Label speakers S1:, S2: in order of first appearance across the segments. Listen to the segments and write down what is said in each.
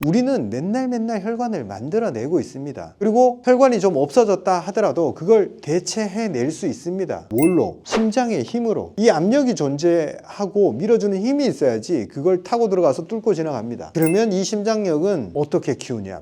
S1: 우리는 맨날 혈관을 만들어내고 있습니다. 그리고 혈관이 좀 없어졌다 하더라도 그걸 대체해낼 수 있습니다. 뭘로? 심장의 힘으로. 이 압력이 존재하고 밀어주는 힘이 있어야지 그걸 타고 들어가서 뚫고 지나갑니다. 그러면 이 심장력은 어떻게 키우냐?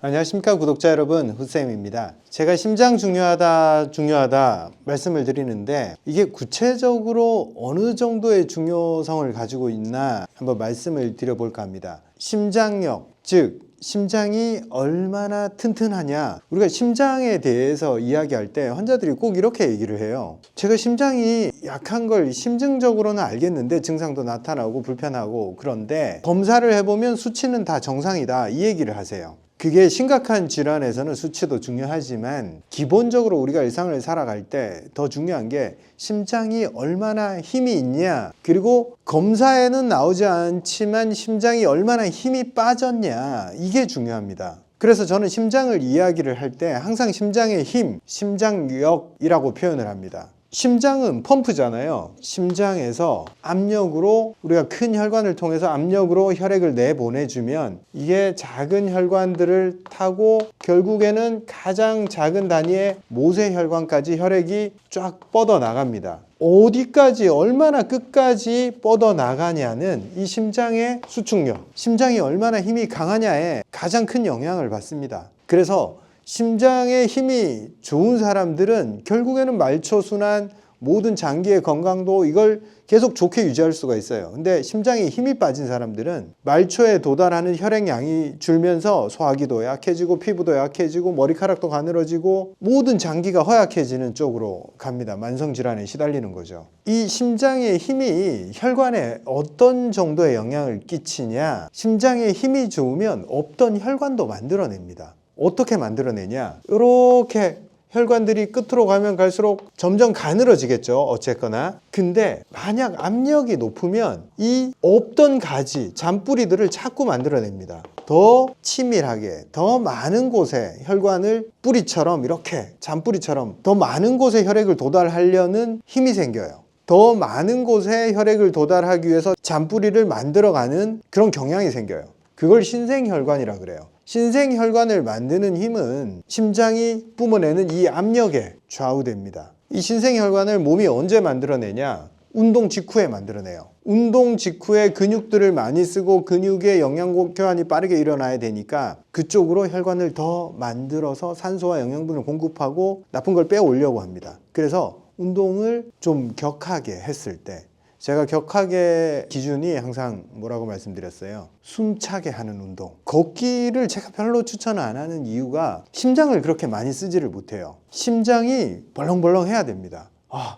S1: 안녕하십니까 구독자 여러분, 후쌤입니다. 제가 심장 중요하다 말씀을 드리는데 이게 구체적으로 어느 정도의 중요성을 가지고 있나 한번 말씀을 드려볼까 합니다. 심장력, 즉 심장이 얼마나 튼튼하냐. 우리가 심장에 대해서 이야기할 때 환자들이 꼭 이렇게 얘기를 해요. 제가 심장이 약한 걸 심증적으로는 알겠는데 증상도 나타나고 불편하고, 그런데 검사를 해보면 수치는 다 정상이다, 이 얘기를 하세요. 그게 심각한 질환에서는 수치도 중요하지만 기본적으로 우리가 일상을 살아갈 때 더 중요한 게 심장이 얼마나 힘이 있냐, 그리고 검사에는 나오지 않지만 심장이 얼마나 힘이 빠졌냐, 이게 중요합니다. 그래서 저는 심장을 이야기를 할 때 항상 심장의 힘, 심장력이라고 표현을 합니다. 심장은 펌프잖아요. 심장에서 압력으로, 우리가 큰 혈관을 통해서 압력으로 혈액을 내보내주면 이게 작은 혈관들을 타고 결국에는 가장 작은 단위의 모세혈관까지 혈액이 쫙 뻗어 나갑니다. 어디까지, 얼마나 끝까지 뻗어 나가냐는 이 심장의 수축력, 심장이 얼마나 힘이 강하냐에 가장 큰 영향을 받습니다. 그래서 심장의 힘이 좋은 사람들은 결국에는 말초순환, 모든 장기의 건강도 이걸 계속 좋게 유지할 수가 있어요. 근데 심장에 힘이 빠진 사람들은 말초에 도달하는 혈액량이 줄면서 소화기도 약해지고 피부도 약해지고 머리카락도 가늘어지고 모든 장기가 허약해지는 쪽으로 갑니다. 만성질환에 시달리는 거죠. 이 심장의 힘이 혈관에 어떤 정도의 영향을 끼치냐, 심장의 힘이 좋으면 없던 혈관도 만들어냅니다. 어떻게 만들어내냐, 이렇게 혈관들이 끝으로 가면 갈수록 점점 가늘어지겠죠, 어쨌거나. 근데 만약 압력이 높으면 이 없던 가지, 잔뿌리들을 자꾸 만들어냅니다. 더 치밀하게, 더 많은 곳에 혈관을 뿌리처럼, 이렇게 잔뿌리처럼 더 많은 곳에 혈액을 도달하려는 힘이 생겨요. 더 많은 곳에 혈액을 도달하기 위해서 잔뿌리를 만들어가는 그런 경향이 생겨요. 그걸 신생혈관이라 그래요. 신생혈관을 만드는 힘은 심장이 뿜어내는 이 압력에 좌우됩니다. 이 신생혈관을 몸이 언제 만들어내냐? 운동 직후에 만들어내요. 운동 직후에 근육들을 많이 쓰고 근육의 영양 교환이 빠르게 일어나야 되니까 그쪽으로 혈관을 더 만들어서 산소와 영양분을 공급하고 나쁜 걸 빼오려고 합니다. 그래서 운동을 좀 격하게 했을 때, 제가 격하게 기준이 항상 뭐라고 말씀드렸어요? 숨차게 하는 운동. 걷기를 제가 별로 추천 안 하는 이유가 심장을 그렇게 많이 쓰지를 못해요. 심장이 벌렁벌렁 해야 됩니다.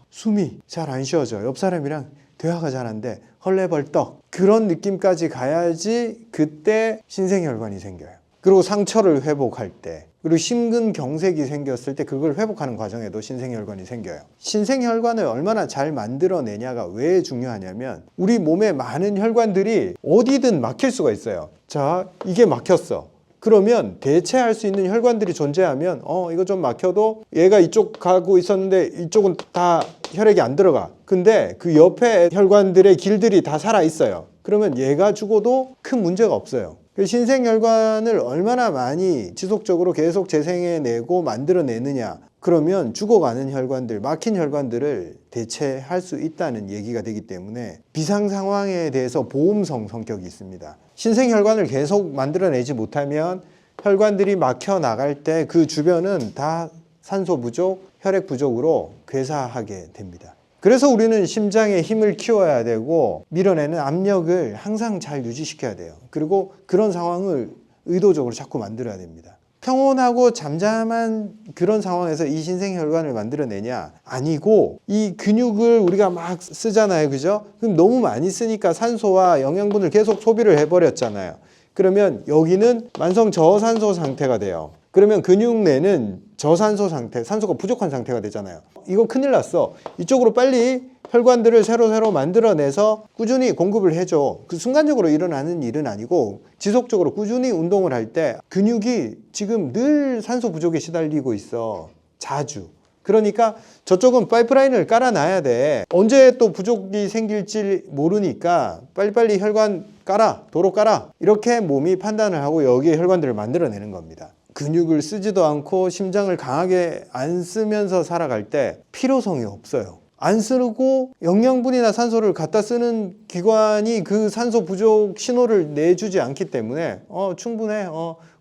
S1: 숨이 잘 안 쉬어져. 옆 사람이랑 대화가 잘 안 돼. 헐레벌떡. 그런 느낌까지 가야지 그때 신생혈관이 생겨요. 그리고 상처를 회복할 때, 그리고 심근경색이 생겼을 때 그걸 회복하는 과정에도 신생혈관이 생겨요. 신생혈관을 얼마나 잘 만들어내냐가 왜 중요하냐면, 우리 몸에 많은 혈관들이 어디든 막힐 수가 있어요. 자, 이게 막혔어. 그러면 대체할 수 있는 혈관들이 존재하면 이거 좀 막혀도 얘가 이쪽 가고 있었는데 이쪽은 다 혈액이 안 들어가. 근데 그 옆에 혈관들의 길들이 다 살아 있어요. 그러면 얘가 죽어도 큰 문제가 없어요. 신생혈관을 얼마나 많이 지속적으로 계속 재생해내고 만들어내느냐, 그러면 죽어가는 혈관들, 막힌 혈관들을 대체할 수 있다는 얘기가 되기 때문에 비상 상황에 대해서 보험성 성격이 있습니다. 신생혈관을 계속 만들어내지 못하면 혈관들이 막혀 나갈 때 그 주변은 다 산소 부족, 혈액 부족으로 괴사하게 됩니다. 그래서 우리는 심장의 힘을 키워야 되고 밀어내는 압력을 항상 잘 유지시켜야 돼요. 그리고 그런 상황을 의도적으로 자꾸 만들어야 됩니다. 평온하고 잠잠한 그런 상황에서 이 신생혈관을 만들어내냐? 아니고 이 근육을 우리가 막 쓰잖아요, 그죠? 그럼 너무 많이 쓰니까 산소와 영양분을 계속 소비를 해버렸잖아요. 그러면 여기는 만성 저산소 상태가 돼요. 그러면 근육 내는 저산소 상태, 산소가 부족한 상태가 되잖아요. 이거 큰일 났어. 이쪽으로 빨리 혈관들을 새로 만들어내서 꾸준히 공급을 해줘. 그 순간적으로 일어나는 일은 아니고 지속적으로 꾸준히 운동을 할 때 근육이 지금 늘 산소 부족에 시달리고 있어. 자주. 그러니까 저쪽은 파이프라인을 깔아놔야 돼. 언제 또 부족이 생길지 모르니까 빨리빨리 혈관 깔아, 도로 깔아, 이렇게 몸이 판단을 하고 여기에 혈관들을 만들어내는 겁니다. 근육을 쓰지도 않고 심장을 강하게 안 쓰면서 살아갈 때 필요성이 없어요. 안 쓰고 영양분이나 산소를 갖다 쓰는 기관이 그 산소 부족 신호를 내주지 않기 때문에 충분해,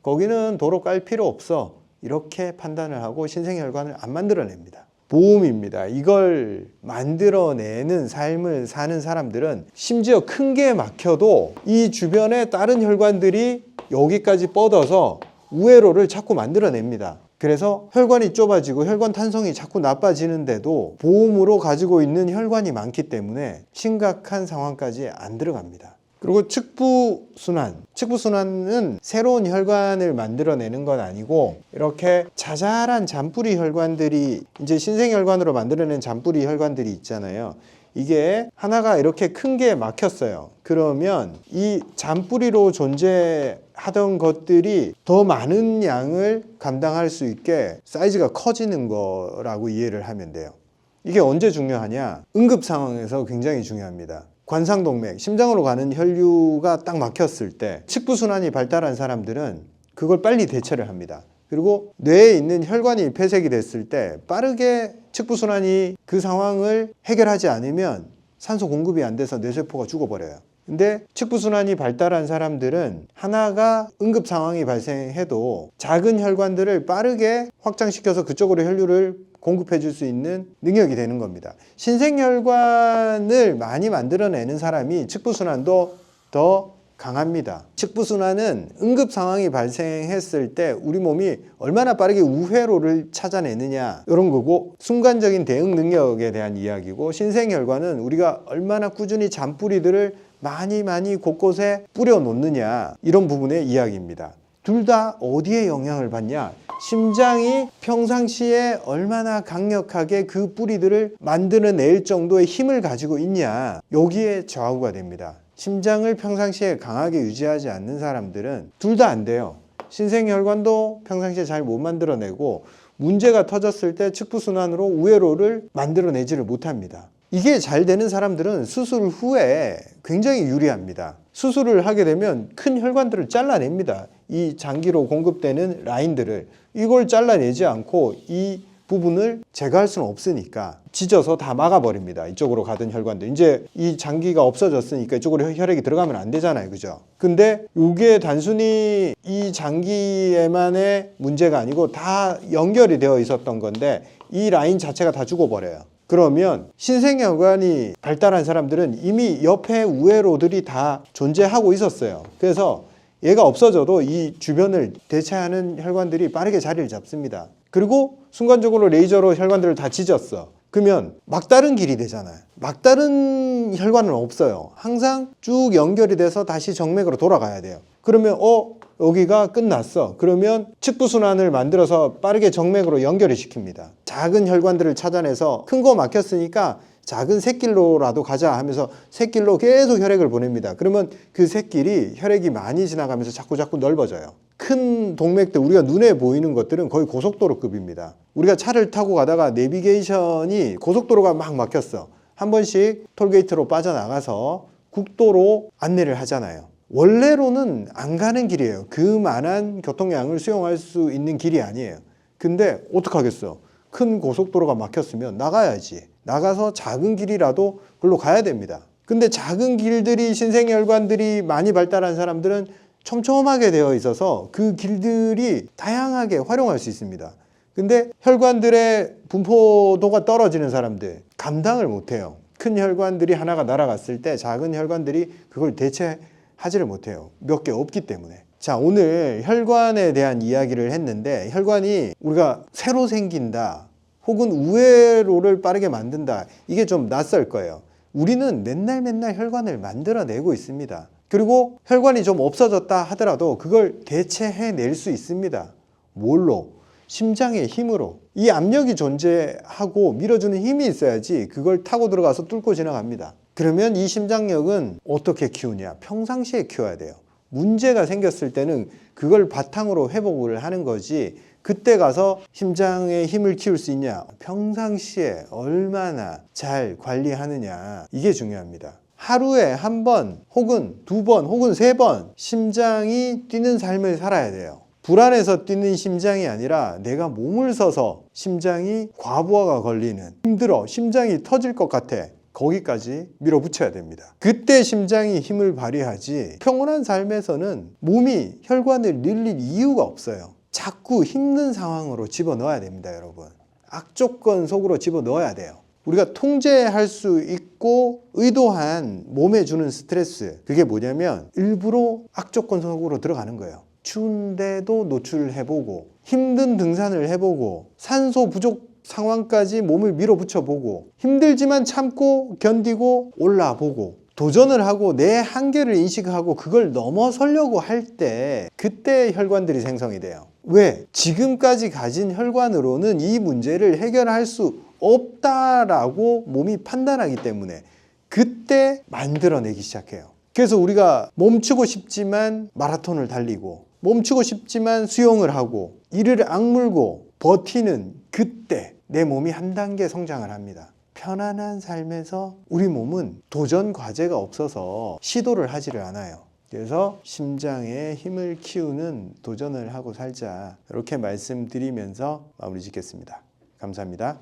S1: 거기는 도로 깔 필요 없어, 이렇게 판단을 하고 신생혈관을 안 만들어냅니다. 보험입니다. 이걸 만들어내는 삶을 사는 사람들은 심지어 큰 게 막혀도 이 주변에 다른 혈관들이 여기까지 뻗어서 우회로를 자꾸 만들어냅니다. 그래서 혈관이 좁아지고 혈관 탄성이 자꾸 나빠지는데도 보험으로 가지고 있는 혈관이 많기 때문에 심각한 상황까지 안 들어갑니다. 그리고 측부순환은 새로운 혈관을 만들어내는 건 아니고 이렇게 자잘한 잔뿌리 혈관들이, 이제 신생혈관으로 만들어낸 잔뿌리 혈관들이 있잖아요. 이게 하나가 이렇게 큰 게 막혔어요. 그러면 이 잔뿌리로 존재하던 것들이 더 많은 양을 감당할 수 있게 사이즈가 커지는 거라고 이해를 하면 돼요. 이게 언제 중요하냐? 응급 상황에서 굉장히 중요합니다. 관상동맥, 심장으로 가는 혈류가 딱 막혔을 때 측부순환이 발달한 사람들은 그걸 빨리 대처를 합니다. 그리고 뇌에 있는 혈관이 폐색이 됐을 때 빠르게 측부순환이 그 상황을 해결하지 않으면 산소 공급이 안 돼서 뇌세포가 죽어버려요. 근데 측부순환이 발달한 사람들은 하나가 응급 상황이 발생해도 작은 혈관들을 빠르게 확장시켜서 그쪽으로 혈류를 공급해 줄 수 있는 능력이 되는 겁니다. 신생혈관을 많이 만들어내는 사람이 측부순환도 더 강합니다. 측부순환은 응급 상황이 발생했을 때 우리 몸이 얼마나 빠르게 우회로를 찾아내느냐, 이런 거고, 순간적인 대응 능력에 대한 이야기고, 신생혈관은 우리가 얼마나 꾸준히 잔뿌리들을 많이 곳곳에 뿌려 놓느냐, 이런 부분의 이야기입니다. 둘 다 어디에 영향을 받냐? 심장이 평상시에 얼마나 강력하게 그 뿌리들을 만들어낼 정도의 힘을 가지고 있냐, 여기에 좌우가 됩니다. 심장을 평상시에 강하게 유지하지 않는 사람들은 둘 다 안 돼요. 신생혈관도 평상시에 잘 못 만들어내고 문제가 터졌을 때 측부순환으로 우회로를 만들어내지를 못합니다. 이게 잘 되는 사람들은 수술 후에 굉장히 유리합니다. 수술을 하게 되면 큰 혈관들을 잘라냅니다. 이 장기로 공급되는 라인들을, 이걸 잘라내지 않고 이 부분을 제거할 수는 없으니까 찢어서 다 막아버립니다. 이쪽으로 가던 혈관들. 이제 이 장기가 없어졌으니까 이쪽으로 혈액이 들어가면 안 되잖아요. 그죠? 근데 이게 단순히 이 장기에만의 문제가 아니고 다 연결이 되어 있었던 건데 이 라인 자체가 다 죽어버려요. 그러면 신생혈관이 발달한 사람들은 이미 옆에 우회로들이 다 존재하고 있었어요. 그래서 얘가 없어져도 이 주변을 대체하는 혈관들이 빠르게 자리를 잡습니다. 그리고 순간적으로 레이저로 혈관들을 다 찢었어. 그러면 막다른 길이 되잖아요. 막다른 혈관은 없어요. 항상 쭉 연결이 돼서 다시 정맥으로 돌아가야 돼요. 그러면 여기가 끝났어. 그러면 측부순환을 만들어서 빠르게 정맥으로 연결을 시킵니다. 작은 혈관들을 찾아내서 큰 거 막혔으니까 작은 샛길로라도 가자 하면서 샛길로 계속 혈액을 보냅니다. 그러면 그 샛길이 혈액이 많이 지나가면서 자꾸 넓어져요. 큰 동맥들, 우리가 눈에 보이는 것들은 거의 고속도로급입니다. 우리가 차를 타고 가다가 내비게이션이 고속도로가 막 막혔어. 한 번씩 톨게이트로 빠져나가서 국도로 안내를 하잖아요. 원래로는 안 가는 길이에요. 그만한 교통량을 수용할 수 있는 길이 아니에요. 근데 어떡하겠어? 큰 고속도로가 막혔으면 나가야지. 나가서 작은 길이라도 글로 가야 됩니다. 근데 작은 길들이, 신생혈관들이 많이 발달한 사람들은 촘촘하게 되어 있어서 그 길들이 다양하게 활용할 수 있습니다. 근데 혈관들의 분포도가 떨어지는 사람들 감당을 못해요. 큰 혈관들이 하나가 날아갔을 때 작은 혈관들이 그걸 대체하지를 못해요. 몇 개 없기 때문에. 자, 오늘 혈관에 대한 이야기를 했는데, 혈관이 우리가 새로 생긴다 혹은 우회로를 빠르게 만든다, 이게 좀 낯설 거예요. 우리는 맨날 혈관을 만들어내고 있습니다. 그리고 혈관이 좀 없어졌다 하더라도 그걸 대체해낼 수 있습니다. 뭘로? 심장의 힘으로. 이 압력이 존재하고 밀어주는 힘이 있어야지 그걸 타고 들어가서 뚫고 지나갑니다. 그러면 이 심장력은 어떻게 키우냐? 평상시에 키워야 돼요. 문제가 생겼을 때는 그걸 바탕으로 회복을 하는 거지, 그때 가서 심장의 힘을 키울 수 있냐? 평상시에 얼마나 잘 관리하느냐, 이게 중요합니다. 하루에 한 번 혹은 두 번 혹은 세 번 심장이 뛰는 삶을 살아야 돼요. 불안해서 뛰는 심장이 아니라 내가 몸을 써서 심장이 과부하가 걸리는, 힘들어, 심장이 터질 것 같아, 거기까지 밀어붙여야 됩니다. 그때 심장이 힘을 발휘하지, 평온한 삶에서는 몸이 혈관을 늘릴 이유가 없어요. 자꾸 힘든 상황으로 집어넣어야 됩니다, 여러분. 악조건 속으로 집어넣어야 돼요. 우리가 통제할 수 있고 의도한 몸에 주는 스트레스, 그게 뭐냐면 일부러 악조건 속으로 들어가는 거예요. 추운데도 노출을 해보고, 힘든 등산을 해보고, 산소 부족 상황까지 몸을 밀어붙여 보고, 힘들지만 참고 견디고 올라보고, 도전을 하고 내 한계를 인식하고 그걸 넘어서려고 할 때, 그때 혈관들이 생성이 돼요. 왜? 지금까지 가진 혈관으로는 이 문제를 해결할 수 없다라고 몸이 판단하기 때문에 그때 만들어내기 시작해요. 그래서 우리가 멈추고 싶지만 마라톤을 달리고, 멈추고 싶지만 수영을 하고, 이를 악물고 버티는 그때 내 몸이 한 단계 성장을 합니다. 편안한 삶에서 우리 몸은 도전 과제가 없어서 시도를 하지를 않아요. 그래서 심장에 힘을 키우는 도전을 하고 살자, 이렇게 말씀드리면서 마무리 짓겠습니다. 감사합니다.